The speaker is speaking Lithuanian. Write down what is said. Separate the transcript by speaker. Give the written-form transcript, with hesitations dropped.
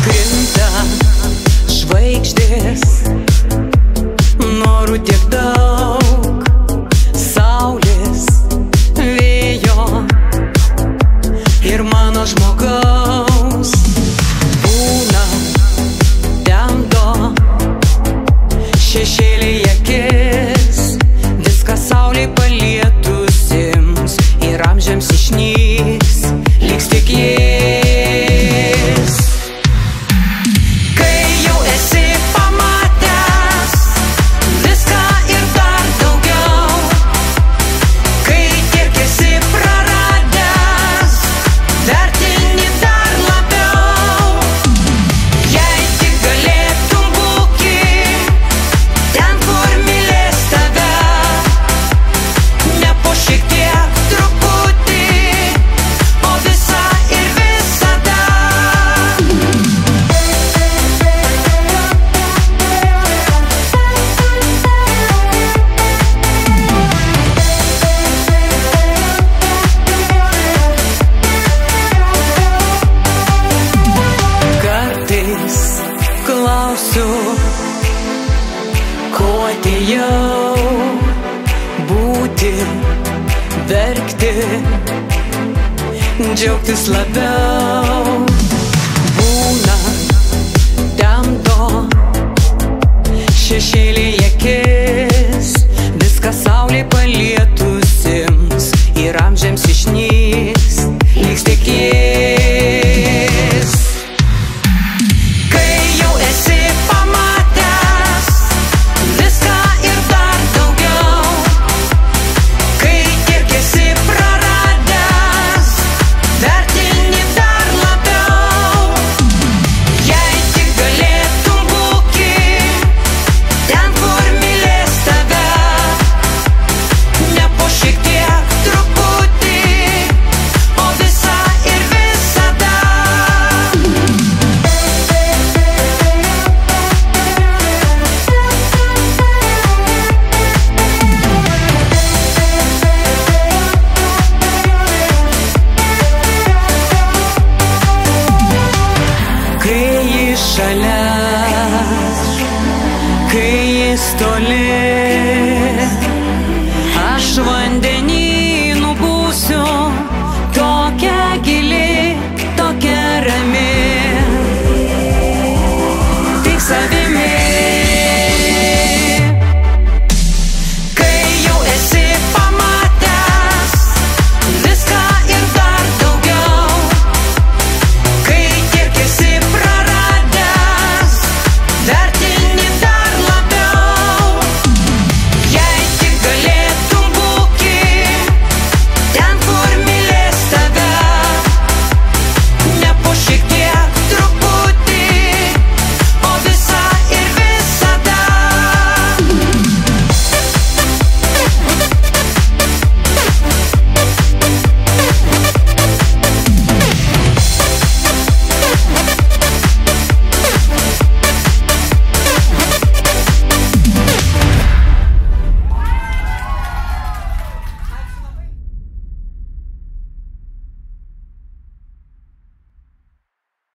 Speaker 1: Krinta žvaigždės, norų tiek daug, saulės, vėjo ir mano žmogaus. Būna temdo šešėliai akis, viską saulei palietusims ir amžiams išnyks, liks tik jis. Kai jau esi pamatęs viską ir dar daugiau, kai tiek esi praradęs, vertini dar labiau. Jei tik galėtum būti ten, kur mylės tave, ne po šiek tiek truputį, o visa ir visada. Kartais klausiu, ko atėjau, būti, verkti, džiaugtis labiau. Būna temdo šešėliai akis, viską saulei palietusims ir amžiams išnyks, liks tik jis. Kai jau esi pamatęs viską ir dar daugiau, kai tiek esi praradęs, vertini dar labiau. Jei tik galėtum būti ten, kur mylės tave, ne po šiek tiek truputį, o visa ir visada. Kai jis šalia, kai jis toli, aš vandens